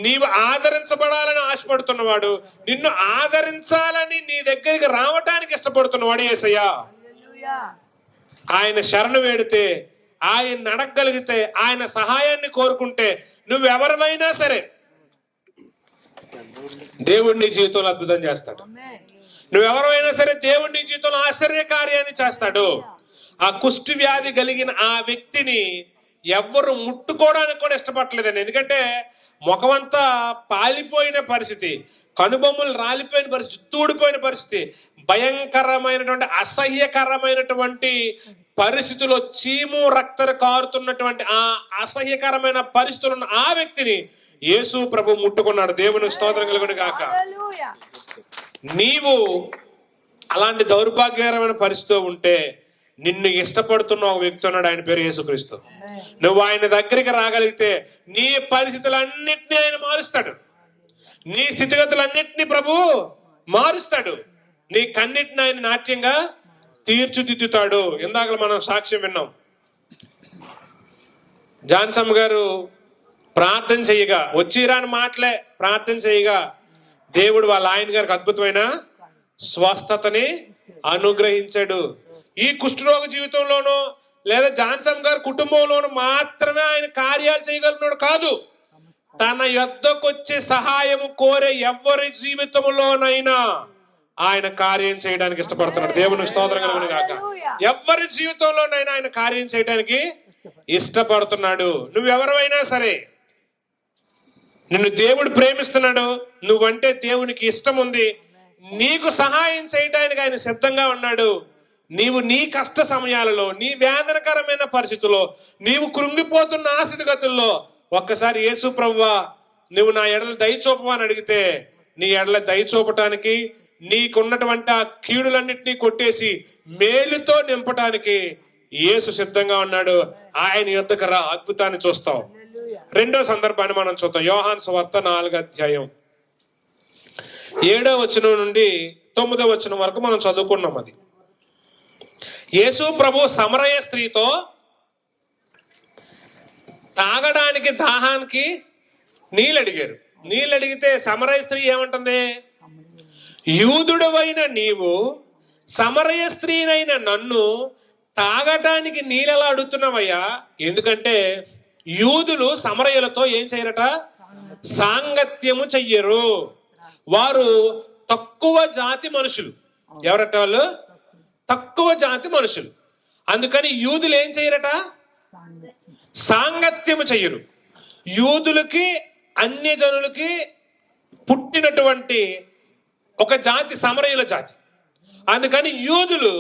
నీవు ఆదరించబడాలని ఆశపడుతున్నవాడు, నిన్ను ఆదరించాలని నీ దగ్గరికి రావటానికి ఇష్టపడుతున్నవాడు యేసయ్య. ఆయన శరణు వేడితే, ఆయన అడగగలిగితే, ఆయన సహాయాన్ని కోరుకుంటే, నువ్వెవరివైనా సరే దేవుడు నీ జీవితంలో అద్భుతం చేస్తాడు. నువ్వెవరైనా సరే దేవుడు నీ జీవితంలో ఆశ్చర్య కార్యాన్ని చేస్తాడు. ఆ కుష్టి వ్యాధి కలిగిన ఆ వ్యక్తిని ఎవ్వరు ముట్టుకోవడానికి కూడా ఇష్టపడలేదండి. ఎందుకంటే ముఖమంతా పాలిపోయిన పరిస్థితి, కనుబొమ్మలు రాలిపోయిన పరిస్థితి, తూడిపోయిన పరిస్థితి, భయంకరమైనటువంటి అసహ్యకరమైనటువంటి పరిస్థితుల్లో చీము రక్తం కారుతున్నటువంటి ఆ అసహ్యకరమైన పరిస్థితులు ఉన్న ఆ వ్యక్తిని యేసు ప్రభు ముట్టుకున్నాడు. దేవునికి స్తోత్రం కలుగును గాక. నీవు అలాంటి దౌర్భాగ్యకరమైన పరిస్థితితో ఉంటే నిన్ను ఇష్టపడుతున్న ఒక వ్యక్తి ఉన్నాడు, ఆయన పేరు యేసుక్రీస్తు. నువ్వు ఆయన దగ్గరికి రాగలిగితే నీ పరిస్థితులన్నింటినీ ఆయన మారుస్తాడు. నీ స్థితిగతులన్నింటినీ ప్రభు మారుస్తాడు. నీ కన్నిటిని ఆయన నాట్యంగా తీర్చిదిద్దుతాడు. ఇందాక మనం సాక్ష్యం విన్నాం. జాన్సమ్ గారు ప్రార్థన చేయగా, వచ్చిరాని మాటలే ప్రార్థన చేయగా దేవుడు వాళ్ళ ఆయన గారికి అద్భుతమైన స్వస్థతని అనుగ్రహించాడు. ఈ కుష్ఠరోగ జీవితంలోనూ లేదా జాన్సన్ గారి కుటుంబంలోనూ మాత్రమే ఆయన కార్యాలు చేయగలుగుతున్నాడు కాదు, తన యొద్దకు వచ్చే సహాయము కోరే ఎవరి జీవితంలోనైనా ఆయన కార్యం చేయడానికి ఇష్టపడుతున్నాడు. దేవుని స్తోత్రం కలుగును గాక. ఎవరి జీవితంలోనైనా ఆయన కార్యం చేయడానికి ఇష్టపడుతున్నాడు. నువ్వెవరైనా సరే, నిన్ను దేవుడు ప్రేమిస్తున్నాడు, నువ్వంటే దేవునికి ఇష్టం ఉంది, నీకు సహాయం చేయడానికి ఆయన సిద్ధంగా ఉన్నాడు. నీవు నీ కష్ట సమయాలలో, నీ వేదనకరమైన పరిస్థితుల్లో, నీవు కృంగిపోతున్న స్థితిగతుల్లో ఒక్కసారి యేసు ప్రభువా నువ్వు నా ఎడల దయ చూపవా అని అడిగితే నీ ఎడల దయ చూపటానికి, నీకున్నటువంటి ఆ కీడులన్నింటినీ కొట్టేసి మేలుతో నింపటానికి యేసు సిద్ధంగా ఉన్నాడు. ఆయన యొద్దకు రా, అద్భుతాన్ని చూస్తాం. రెండో సందర్భాన్ని మనం చూద్దాం. యోహాను సువార్త 4వ అధ్యాయం 7వ వచనం నుండి 9వ వచనం వరకు మనం చదువుకున్నాం. అది యేసు ప్రభు సమరయ స్త్రీతో తాగడానికి దాహానికి నీళ్ళు అడిగారు. నీళ్ళు అడిగితే సమరయ స్త్రీ ఏమంటుంది? యూదుడవైన నీవు సమరయ స్త్రీనైన నన్ను తాగటానికి నీళ్ళలా అడుగుతున్నావయ్యా. ఎందుకంటే యూదులు సమరయులతో ఏం చేయరట? సాంగత్యము చెయ్యరు. వారు తక్కువ జాతి మనుషులు. ఎవరట వాళ్ళు? తక్కువ జాతి మనుషులు. అందుకని యూదులు ఏం చేయరట? సాంగత్యము చెయ్యరు. యూదులకి అన్యజనులకి పుట్టినటువంటి ఒక జాతి సమరయుల జాతి. అందుకని యూదులు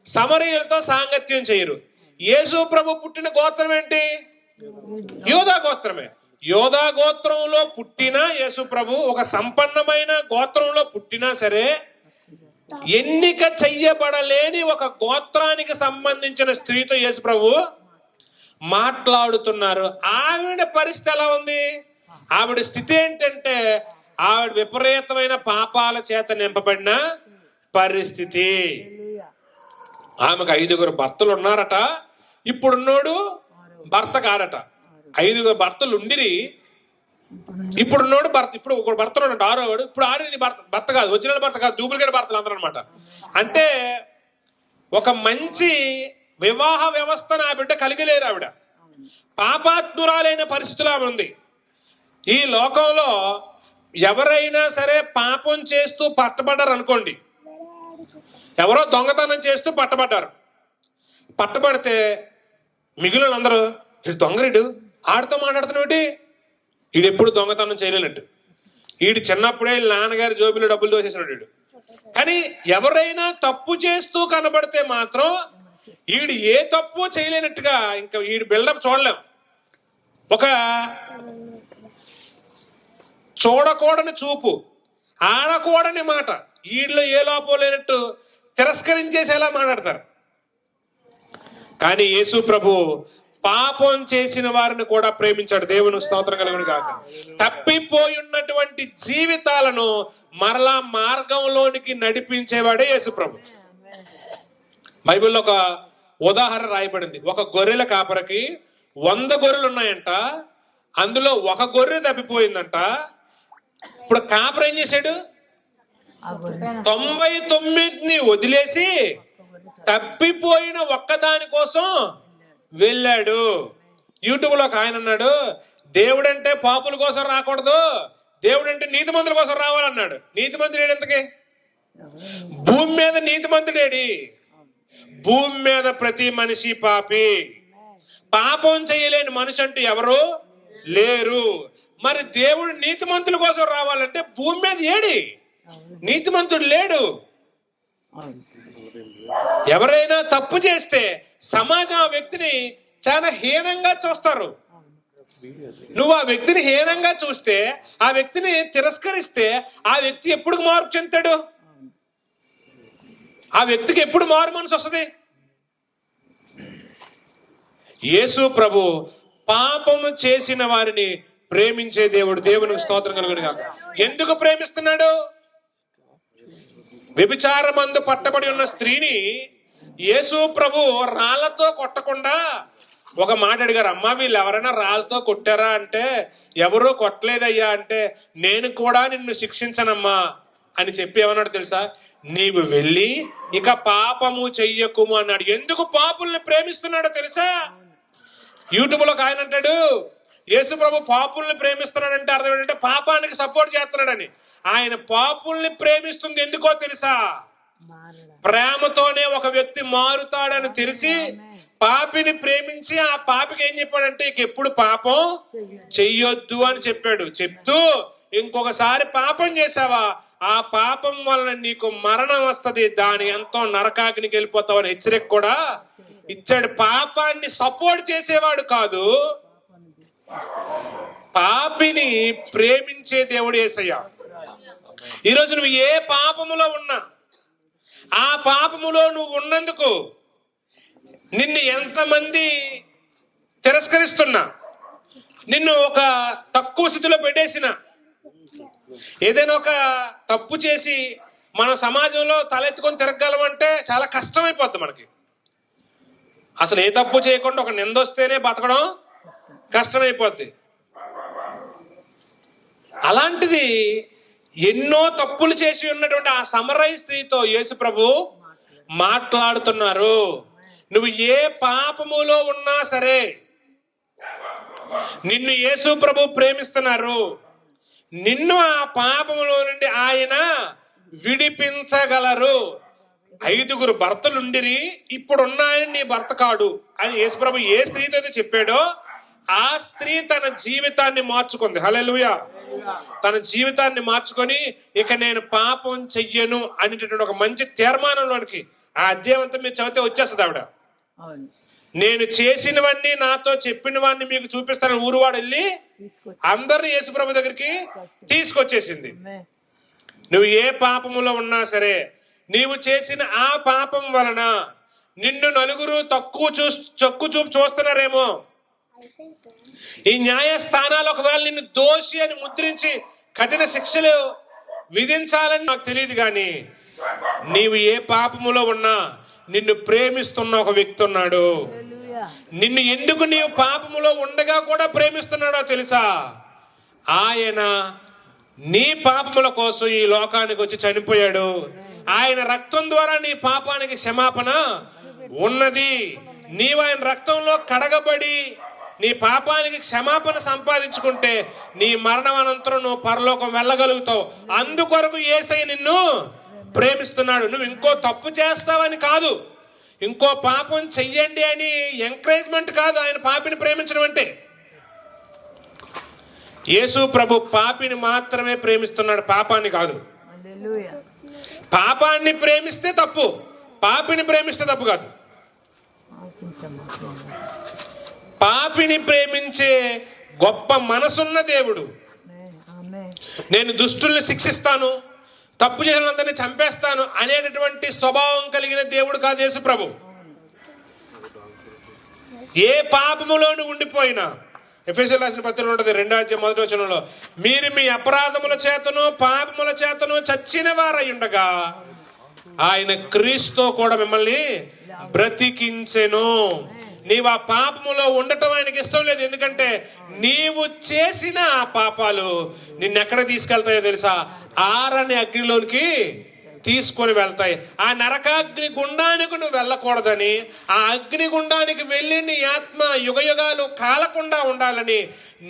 సమరయులతో సాంగత్యం చేయరు. యేసు ప్రభు పుట్టిన గోత్రం ఏంటి? యోధా గోత్రమే. యోధా గోత్రంలో పుట్టిన యేసు ప్రభు ఒక సంపన్నమైన గోత్రంలో పుట్టినా సరే ఎన్నిక చెయ్యబడలేని ఒక గోత్రానికి సంబంధించిన స్త్రీతో యేసు ప్రభు మాట్లాడుతున్నారు. ఆవిడ పరిస్థితి ఎలా ఉంది? ఆవిడ స్థితి ఏంటంటే ఆవిడ విపరీతమైన పాపాల చేత నింపబడిన పరిస్థితి. ఆమెకు 5గురు భర్తలు ఉన్నారట. ఇప్పుడున్నోడు భర్త కాదట. 5గురు భర్తలు ఉండిరి. ఇప్పుడున్నోడు భర్త, ఇప్పుడు ఒక భర్త ఉన్నాడు 6వాడు. ఇప్పుడు ఆడిని భర్త కాదు, ఒరిజినల్ భర్త కాదు, డూప్లికేట్ భర్తలు అందరూ అనమాట. అంటే ఒక మంచి వివాహ వ్యవస్థను ఆ బిడ్డ కలిగలేరు. ఆవిడ పాపాత్మురాలైన పరిస్థితులు ఆమె ఉంది. ఈ లోకంలో ఎవరైనా సరే పాపం చేస్తూ పట్టబడ్డారు అనుకోండి, ఎవరో దొంగతనం చేస్తూ పట్టబడ్డారు. పట్టబడితే మిగిలిన అందరూ ఇటు దొంగరీడు ఆడితో మాట్లాడుతున్నాడు, ఈడు ఎప్పుడు దొంగతనం చేయలేనట్టు, ఈడు చిన్నప్పుడే నాన్నగారి జోబిలో డబ్బులు దోసేసినాడు వీడు. కానీ ఎవరైనా తప్పు చేస్తూ కనబడితే మాత్రం ఈడు ఏ తప్పు చేయలేనట్టుగా ఇంకా ఈడు బిల్డప్ చూడలేం. ఒక చూడకూడని చూపు, ఆడకూడని మాట, ఈడిలో ఏ లోపం లేనట్టు తిరస్కరించేసేలా మాట్లాడతారు. కానీ యేసు ప్రభు పాపం చేసిన వారిని కూడా ప్రేమించాడు. దేవునికి స్తోత్రం కలుగును గాక. తప్పిపోయి ఉన్నటువంటి జీవితాలను మరలా మార్గంలోనికి నడిపించేవాడే యేసు ప్రభు. బైబిల్లో ఒక ఉదాహరణ రాయబడింది. ఒక గొర్రెల కాపరికి 100 గొర్రెలు ఉన్నాయంట. అందులో ఒక గొర్రె తప్పిపోయిందంట. ఇప్పుడు కాపరి ఏం చేశాడు? 99ని వదిలేసి తప్పిపోయిన ఒక్కదాని కోసం వెళ్ళాడు. యూట్యూబ్ లో ఒక ఆయన అన్నాడు, దేవుడంటే పాపుల కోసం రాకూడదు, దేవుడంటే నీతిమంతుల కోసం రావాలన్నాడు. నీతిమంతుడు ఎంతకి? భూమి మీద నీతిమంతుడేడి? భూమి మీద ప్రతి మనిషి పాపి. పాపం చేయలేని మనిషి అంటూ ఎవరు లేరు. మరి దేవుడు నీతిమంతుల కోసం రావాలంటే భూమి మీద ఏడి నీతిమంతుడు లేడు. ఎవరైనా తప్పు చేస్తే సమాజం ఆ వ్యక్తిని చాలా హీనంగా చూస్తారు. నువ్వు ఆ వ్యక్తిని హీనంగా చూస్తే, ఆ వ్యక్తిని తిరస్కరిస్తే ఆ వ్యక్తి ఎప్పుడు మార్పు చెందుతాడు? ఆ వ్యక్తికి ఎప్పుడు మారు మనసు వస్తుంది? యేసు ప్రభు పాపము చేసిన వారిని ప్రేమించే దేవుడు. దేవునికి స్తోత్రం కలుగును గాక. ఎందుకు ప్రేమిస్తున్నాడు? వ్యభిచారమందు పట్టబడి ఉన్న స్త్రీని యేసు ప్రభు రాళ్లతో కొట్టకుండా ఒక మాట అడిగారు. అమ్మా, వీళ్ళు ఎవరైనా రాళ్ళతో కొట్టారా అంటే, ఎవరూ కొట్టలేదయ్యా అంటే, నేను కూడా నిన్ను శిక్షించనమ్మా అని చెప్పి ఏమన్నాడు తెలుసా? నీవు వెళ్ళి ఇక పాపము చెయ్యకుము అన్నాడు. ఎందుకు పాపుల్ని ప్రేమిస్తున్నాడో తెలుసా? యూట్యూబ్ లో ఆయన అంటాడు, యేసు ప్రభు పాపుల్ని ప్రేమిస్తున్నాడంటే అర్థం ఏంటంటే పాపానికి సపోర్ట్ చేస్తున్నాడని. ఆయన పాపుల్ని ప్రేమిస్తుంది ఎందుకో తెలుసా? ప్రేమతోనే ఒక వ్యక్తి మారుతాడని తెలిసి పాపిని ప్రేమించి ఆ పాపికి ఏం చెప్పాడంటే ఇక ఎప్పుడు పాపం చెయ్యొద్దు అని చెప్పాడు. చెప్తూ ఇంకొకసారి పాపం చేసావా ఆ పాపం వలన నీకు మరణం వస్తుంది, దాని ఎంతో నరకాగ్నికి వెళ్ళిపోతావు అని హెచ్చరిక కూడా ఇచ్చాడు. పాపాన్ని సపోర్ట్ చేసేవాడు కాదు, పాపిని ప్రేమించే దేవుడు యేసయ్య. ఈరోజు నువ్వు ఏ పాపములో ఉన్నా, ఆ పాపములో నువ్వు ఉన్నందుకు నిన్ను ఎంతమంది తిరస్కరిస్తున్నా, నిన్ను ఒక తక్కువ స్థితిలో పెట్టేసిన, ఏదైనా ఒక తప్పు చేసి మన సమాజంలో తలెత్తుకొని తిరగలమంటే చాలా కష్టమైపోద్ది మనకి. అసలు ఏ తప్పు చేయకుండా ఒక నిందొస్తేనే బతకడం కష్టమైపోద్ది. అలాంటిది ఎన్నో తప్పులు చేసి ఉన్నటువంటి ఆ సమరయ స్త్రీతో యేసు ప్రభు మాట్లాడుతున్నారు. నువ్వు ఏ పాపములో ఉన్నా సరే నిన్ను యేసు ప్రభు ప్రేమిస్తున్నారు. నిన్ను ఆ పాపములో నుండి ఆయన విడిపించగలరు. 5 భర్తలుండిరి, ఇప్పుడున్న ఆయన నీ భర్త కాడు అని యేసు ప్రభు ఏ స్త్రీతో అయితే చెప్పాడో ఆ స్త్రీ తన జీవితాన్ని మార్చుకుంది. హల్లెలూయా. తన జీవితాన్ని మార్చుకొని ఇక నేను పాపం చెయ్యను అనేటటువంటి ఒక మంచి తీర్మానంలోనికి ఆ అధ్యాయం అంతా మీరు చదివితే వచ్చేస్తుంది ఆవిడ. నేను చేసినవన్నీ నాతో చెప్పినవన్నీ మీకు చూపిస్తాను ఊరువాడు వెళ్ళి అందరిని యేసుప్రభు దగ్గరికి తీసుకొచ్చేసింది. నువ్వు ఏ పాపములో ఉన్నా సరే, నీవు చేసిన ఆ పాపం వలన నిన్ను నలుగురు చక్కు చూపు చూస్తున్నారేమో, ఈ న్యాయస్థానాలు ఒకవేళ నిన్ను దోషి అని ముద్రించి కఠిన శిక్షలు విధించాలని నాకు తెలియదు, కానీ నీవు ఏ పాపములో ఉన్నా నిన్ను ప్రేమిస్తున్న ఒక వ్యక్తి ఉన్నాడు. నిన్ను ఎందుకు నీవు పాపములో ఉండగా కూడా ప్రేమిస్తున్నాడో తెలుసా? ఆయన నీ పాపముల కోసం ఈ లోకానికి వచ్చి చనిపోయాడు. ఆయన రక్తం ద్వారా నీ పాపానికి క్షమాపణ ఉన్నది. నీవు ఆయన రక్తంలో కడగబడి నీ పాపానికి క్షమాపణ సంపాదించుకుంటే నీ మరణం అనంతరం నువ్వు పరలోకం వెళ్ళగలుగుతావు. అందుకొరకు యేసయ్య నిన్ను ప్రేమిస్తున్నాడు. నువ్వు ఇంకో తప్పు చేస్తావని కాదు, ఇంకో పాపం చెయ్యండి అని ఎంకరేజ్మెంట్ కాదు ఆయన పాపిని ప్రేమించడం అంటే. యేసు ప్రభు పాపిని మాత్రమే ప్రేమిస్తున్నాడు, పాపాన్ని కాదు. పాపాన్ని ప్రేమిస్తే తప్పు, పాపిని ప్రేమిస్తే తప్పు కాదు. పాపిని ప్రేమించే గొప్ప మనసున్న దేవుడు. నేను దుష్టుల్ని శిక్షిస్తాను, తప్పు చేసినందరినీ చంపేస్తాను అనేటటువంటి స్వభావం కలిగిన దేవుడు కాదు యేసు ప్రభు. ఏ పాపములోను ఉండిపోయినా, ఎఫెసీయులకు రాసిన పత్రికలో ఉంటుంది 2:1 మీరు మీ అపరాధముల చేతను పాపముల చేతను చచ్చిన వారై ఉండగా ఆయన క్రీస్తుతో కూడా మిమ్మల్ని బ్రతికించెను. నీవు ఆ పాపములో ఉండటం ఆయనకి ఇష్టం లేదు. ఎందుకంటే నీవు చేసిన ఆ పాపాలు నిన్నెక్కడ తీసుకెళ్తాయో తెలుసా? ఆరని అగ్నిలోనికి తీసుకొని వెళ్తాయి. ఆ నరకాగ్ని గుండానికి నువ్వు వెళ్ళకూడదని, ఆ అగ్ని గుండానికి వెళ్ళి నీ ఆత్మ యుగయుగాలు కాలకుండా ఉండాలని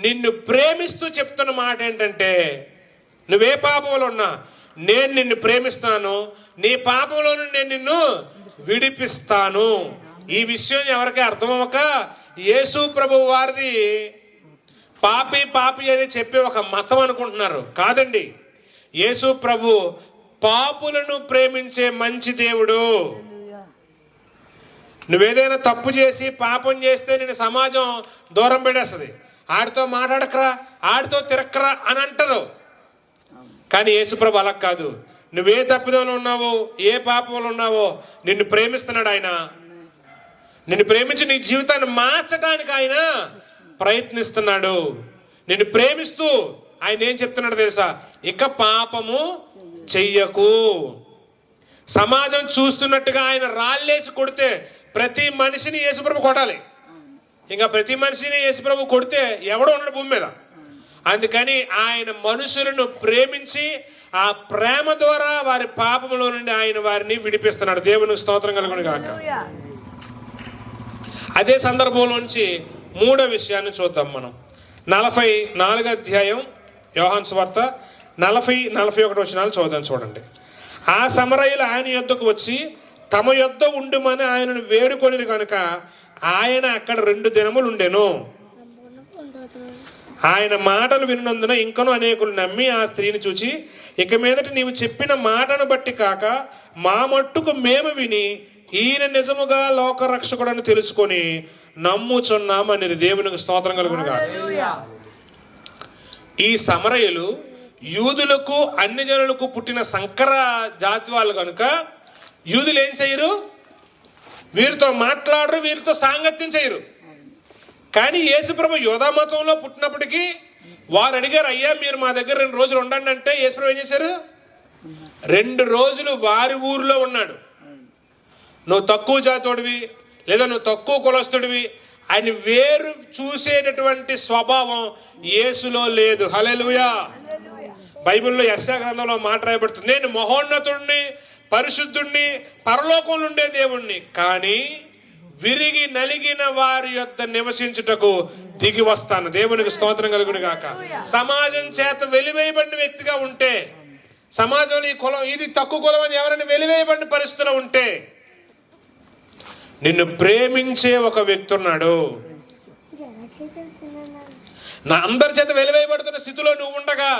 నిన్ను ప్రేమిస్తూ చెప్తున్న మాట ఏంటంటే, నువ్వే పాపంలో ఉన్నా నేను నిన్ను ప్రేమిస్తాను, నీ పాపంలో నుండి నేను నిన్ను విడిపిస్తాను. ఈ విషయం ఎవరికి అర్థమవక యేసు ప్రభు వారిది పాపి పాపి అని చెప్పి ఒక మతం అనుకుంటున్నారు. కాదండి, యేసు ప్రభు పాపులను ప్రేమించే మంచి దేవుడు. నువ్వేదైనా తప్పు చేసి పాపం చేస్తే నేను సమాజం దూరం పెట్టేస్తుంది. ఆడితో మాట్లాడకరా, ఆడితో తిరక్కరా అని అంటారు. కానీ యేసుప్రభు అలా కాదు. నువ్వే తప్పిదంలో ఉన్నావో, ఏ పాపంలో ఉన్నావో నిన్ను ప్రేమిస్తున్నాడు ఆయన. నిన్ను ప్రేమించి నీ జీవితాన్ని మార్చడానికి ఆయన ప్రయత్నిస్తున్నాడు. నిన్ను ప్రేమిస్తూ ఆయన ఏం చెప్తున్నాడు తెలుసా? ఇక పాపము చెయ్యకు. సమాజం చూస్తున్నట్టుగా ఆయన రాళ్ళేసి కొడితే ప్రతి మనిషిని యేసుప్రభు కొట్టాలి. ఇంకా ప్రతి మనిషిని యేసుప్రభు కొడితే ఎవడో ఉన్నాడు భూమి మీద. అందుకని ఆయన మనుషులను ప్రేమించి ఆ ప్రేమ ద్వారా వారి పాపములో నుండి ఆయన వారిని విడిపిస్తున్నాడు. దేవునికి స్తోత్రం కలుగును గాక. అదే సందర్భంలోంచి 3వ విషయాన్ని చూద్దాం మనం. 44వ అధ్యాయం యోహాను సువార్త 40-41 చదువుదాం. చూడండి. ఆ సమరయులు ఆయన యొద్దకు వచ్చి తమ యొద్ద ఉండుమని ఆయనను వేడుకొని కనుక ఆయన అక్కడ 2 దినములు ఉండెను. ఆయన మాటలు విన్నందున ఇంకనూ అనేకులు నమ్మి ఆ స్త్రీని చూచి, ఇక మీదట నీవు చెప్పిన మాటను బట్టి కాక మా మట్టుకు మేము విని ఈయన నిజముగా లోకరక్షకుడని తెలుసుకొని నమ్ముచున్నామని దేవునికి స్తోత్రం కలుగునుగా. ఈ సమరయులు యూదులకు అన్ని జనులకు పుట్టిన సంకర జాతి వాళ్ళు కనుక యూదులు ఏం చేయరు? వీరితో మాట్లాడరు, వీరితో సాంగత్యం చేయరు. కానీ యేసుప్రభు యోధా మతంలో పుట్టినప్పటికీ వారు అడిగారు, అయ్యా మీరు మా దగ్గర 2 రోజులు ఉండండి అంటే యేసుప్రభు ఏం చేశారు? 2 రోజులు వారి ఊరిలో ఉన్నాడు. నువ్వు తక్కువ జాతోడివి లేదా నువ్వు తక్కువ కులస్తుడివి అని వేరు చూసేటటువంటి స్వభావం యేసులో లేదు. హల్లెలూయా. బైబిల్లో యెషయా గ్రంథంలో మాట రాయబడుతుంది, నేను మహోన్నతుడిని, పరిశుద్ధుణ్ణి, పరలోకంలో ఉండే దేవుణ్ణి, కానీ విరిగి నలిగిన వారి యొద్ద నివసించుటకు దిగి వస్తాను. దేవునికి స్తోత్రం కలుగును గాక. సమాజం చేత వెలివేయబడిన వ్యక్తిగా ఉంటే, సమాజంలో ఈ కులం ఇది తక్కువ కులం అని ఎవరైనా వెలివేయబడిన పరిస్థితిలో ఉంటే, నిన్ను ప్రేమించే ఒక వ్యక్తి ఉన్నాడు. నా అందరి చేత వెలివేయబడుతున్న స్థితిలో నువ్వు ఉండగా,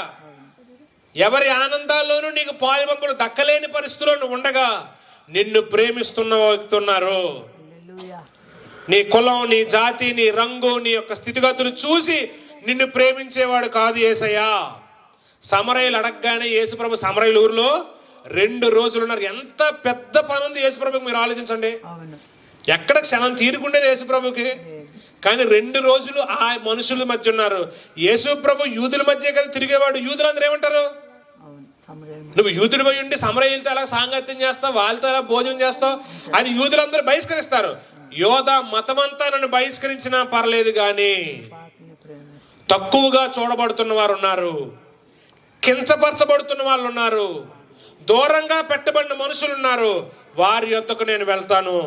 ఎవరి ఆనందాల్లోనూ నీకు పాలుబంపులు దక్కలేని పరిస్థితిలో నువ్వు ఉండగా, నిన్ను ప్రేమిస్తున్న వ్యక్తి ఉన్నారు. నీ కులం, నీ జాతి, నీ రంగు, నీ యొక్క స్థితిగతులు చూసి నిన్ను ప్రేమించేవాడు కాదు యేసయ్య. సమరయులు అడగగానే యేసుప్రభు సమరయుల ఊరిలో 2 రోజులు ఉన్నారు. ఎంత పెద్ద పని ఉంది యేసుప్రభుకి, మీరు ఆలోచించండి. ఎక్కడ క్షణం తీరుకుండేది యేసుప్రభుకి, కానీ 2 రోజులు ఆ మనుషుల మధ్య ఉన్నారు. యేసుప్రభు యూదుల మధ్య కదా తిరిగేవాడు. యూదులందరూ ఏమంటారు? నువ్వు యూదుడు పోయి ఉండి సమరయులతో ఎలా సాంగత్యం చేస్తావు, వాళ్ళతో ఎలా భోజనం చేస్తావు అని యూదులందరూ బహిష్కరిస్తారు. యోధా మతమంతా నన్ను బహిష్కరించినా పర్లేదు, కానీ తక్కువగా చూడబడుతున్న వారు ఉన్నారు, కించపరచబడుతున్న వాళ్ళు ఉన్నారు, దూరంగా పెట్టబడిన మనుషులు ఉన్నారు. వారి యొద్దకు నేను వెళ్తాను,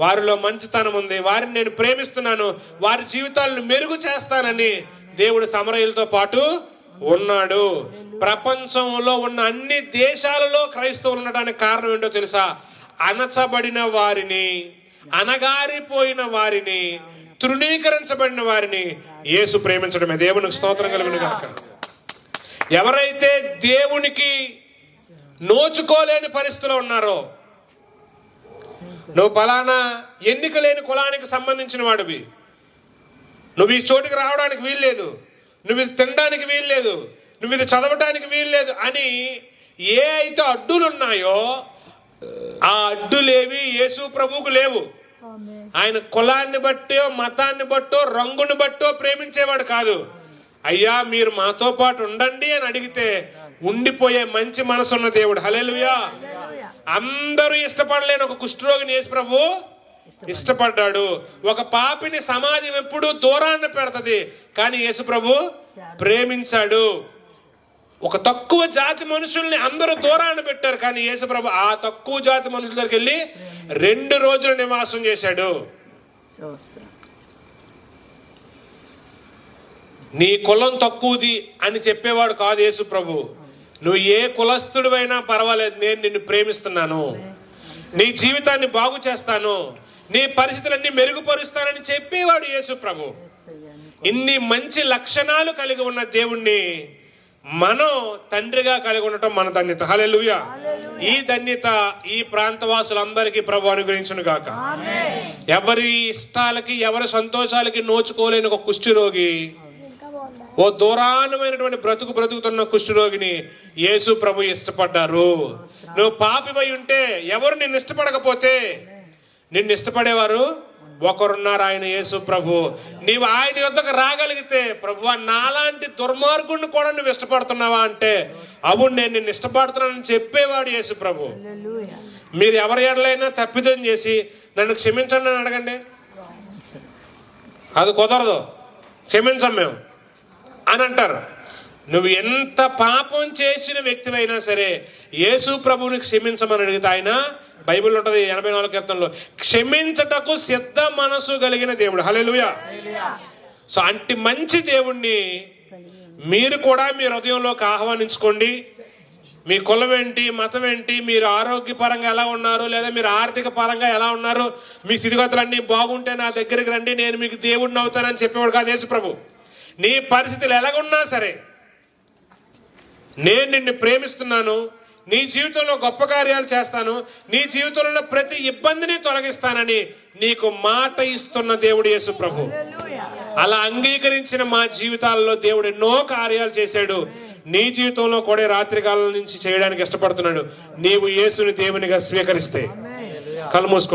వారిలో మంచితనం ఉంది, వారిని నేను ప్రేమిస్తున్నాను, వారి జీవితాలను మెరుగు చేస్తానని దేవుడు సమరయులతో పాటు ఉన్నాడు. ప్రపంచంలో ఉన్న అన్ని దేశాలలో క్రైస్తవులు ఉండడానికి కారణం ఏంటో తెలుసా? అణచబడిన వారిని, అనగారిపోయిన వారిని, తృణీకరించబడిన వారిని యేసు ప్రేమించడమే. దేవునికి స్తోత్రం కలుగును గాక. ఎవరైతే దేవునికి నోచుకోలేని పరిస్థితిలో ఉన్నారో, నువ్వు పలానా ఎన్నిక లేని కులానికి సంబంధించిన వాడివి, నువ్వు ఈ చోటికి రావడానికి వీల్లేదు, నువ్వు ఇది తినడానికి వీల్లేదు, నువ్వు ఇది చదవటానికి వీల్లేదు అని ఏ అయితే అడ్డులు ఉన్నాయో ఆ అడ్డులేవి యేసు ప్రభువుకు లేవు. ఆయన కులాన్ని బట్టో, మతాన్ని బట్టో, రంగుని బట్టో ప్రేమించేవాడు కాదు. అయ్యా మీరు మాతో పాటు ఉండండి అని అడిగితే ఉండిపోయే మంచి మనసున్న దేవుడు. హల్లెలూయా. అందరూ ఇష్టపడలేని ఒక కుష్ఠరోగిని యేసు ప్రభు ఇష్టపడ్డాడు. ఒక పాపిని సమాజం ఎప్పుడు దూరాన్ని పెడతది, కానీ యేసు ప్రభు ప్రేమించాడు. ఒక తక్కువ జాతి మనుషుల్ని అందరూ దూరాన్ని పెట్టారు, కానీ యేసు ప్రభు ఆ తక్కువ జాతి మనుషుల దగ్గరికి వెళ్ళి 2 రోజులు నివాసం చేశాడు. నీ కులం తక్కువది అని చెప్పేవాడు కాదు యేసు ప్రభు. నువ్వు ఏ కులస్తుడివైనా పర్వాలేదు, నేను నిన్ను ప్రేమిస్తున్నాను, నీ జీవితాన్ని బాగు చేస్తాను, నీ పరిస్థితులన్నీ మెరుగుపరుస్తానని చెప్పేవాడు యేసు ప్రభు. ఇన్ని మంచి లక్షణాలు కలిగి ఉన్న దేవుణ్ణి మనం తండ్రిగా కలిగి ఉండటం మన ధన్యత. హల్లెలూయా. ఈ ధన్యత ఈ ప్రాంతవాసులందరికీ ప్రభు అనుగ్రహించును గాక. ఎవరి ఇష్టాలకి, ఎవరి సంతోషాలకి నోచుకోలేని ఒక కుష్ఠరోగి, ఓ దూరానమైనటువంటి బ్రతుకుతున్న కుష్ఠరోగిని యేసు ప్రభు ఇష్టపడ్డారు. నువ్వు పాపివై ఉంటే, ఎవరు నిన్ను ఇష్టపడకపోతే, నిన్ను ఇష్టపడేవారు ఒకరున్నారు, ఆయన యేసు ప్రభు. నీవు ఆయన యొద్దకు రాగలిగితే, ప్రభువా నాలాంటి దుర్మార్గుడిని కూడా నువ్వు ఇష్టపడుతున్నావా అంటే, అవును నేను నిన్ను ఇష్టపడుతున్నానని చెప్పేవాడు యేసు ప్రభు. మీరు ఎవరి ఎడలైనా తప్పిదం చేసి నన్ను క్షమించండి అని అడగండి, అది కుదరదు, క్షమించం మేము అని అంటారు. నువ్వు ఎంత పాపం చేసిన వ్యక్తివైనా సరే యేసు ప్రభువుని క్షమించమని అడిగితే ఆయన, బైబిల్ ఉంటుంది 84 కీర్తనలో, క్షమించటకు సిద్ధ మనసు కలిగిన దేవుడు. హల్లెలూయా. సో అంటి మంచి దేవుణ్ణి మీరు కూడా మీ హృదయంలోకి ఆహ్వానించుకోండి. మీ కులం ఏంటి, మతం ఏంటి, మీరు ఆరోగ్యపరంగా ఎలా ఉన్నారు, లేదా మీరు ఆర్థిక పరంగా ఎలా ఉన్నారు, మీ స్థితిగతులన్నీ బాగుంటే నా దగ్గరికి రండి, నేను మీకు దేవుడిని అవుతానని చెప్పేవాడు కాదు యేసు ప్రభు. నీ పరిస్థితులు ఎలాగున్నా సరే నేను నిన్ను ప్రేమిస్తున్నాను, నీ జీవితంలో గొప్ప కార్యాలు చేస్తాను, నీ జీవితంలో ఉన్న ప్రతి ఇబ్బందిని తొలగిస్తానని నీకు మాట ఇస్తున్న దేవుడు యేసు ప్రభు. అలా అంగీకరించిన మా జీవితాల్లో దేవుడు ఎన్నో కార్యాలు చేశాడు. నీ జీవితంలో కూడా రాత్రి కాలం నుంచి చేయడానికి ఇష్టపడుతున్నాడు. నీవు యేసుని దేవునిగా స్వీకరిస్తే. కళ్ళు మూసుకో.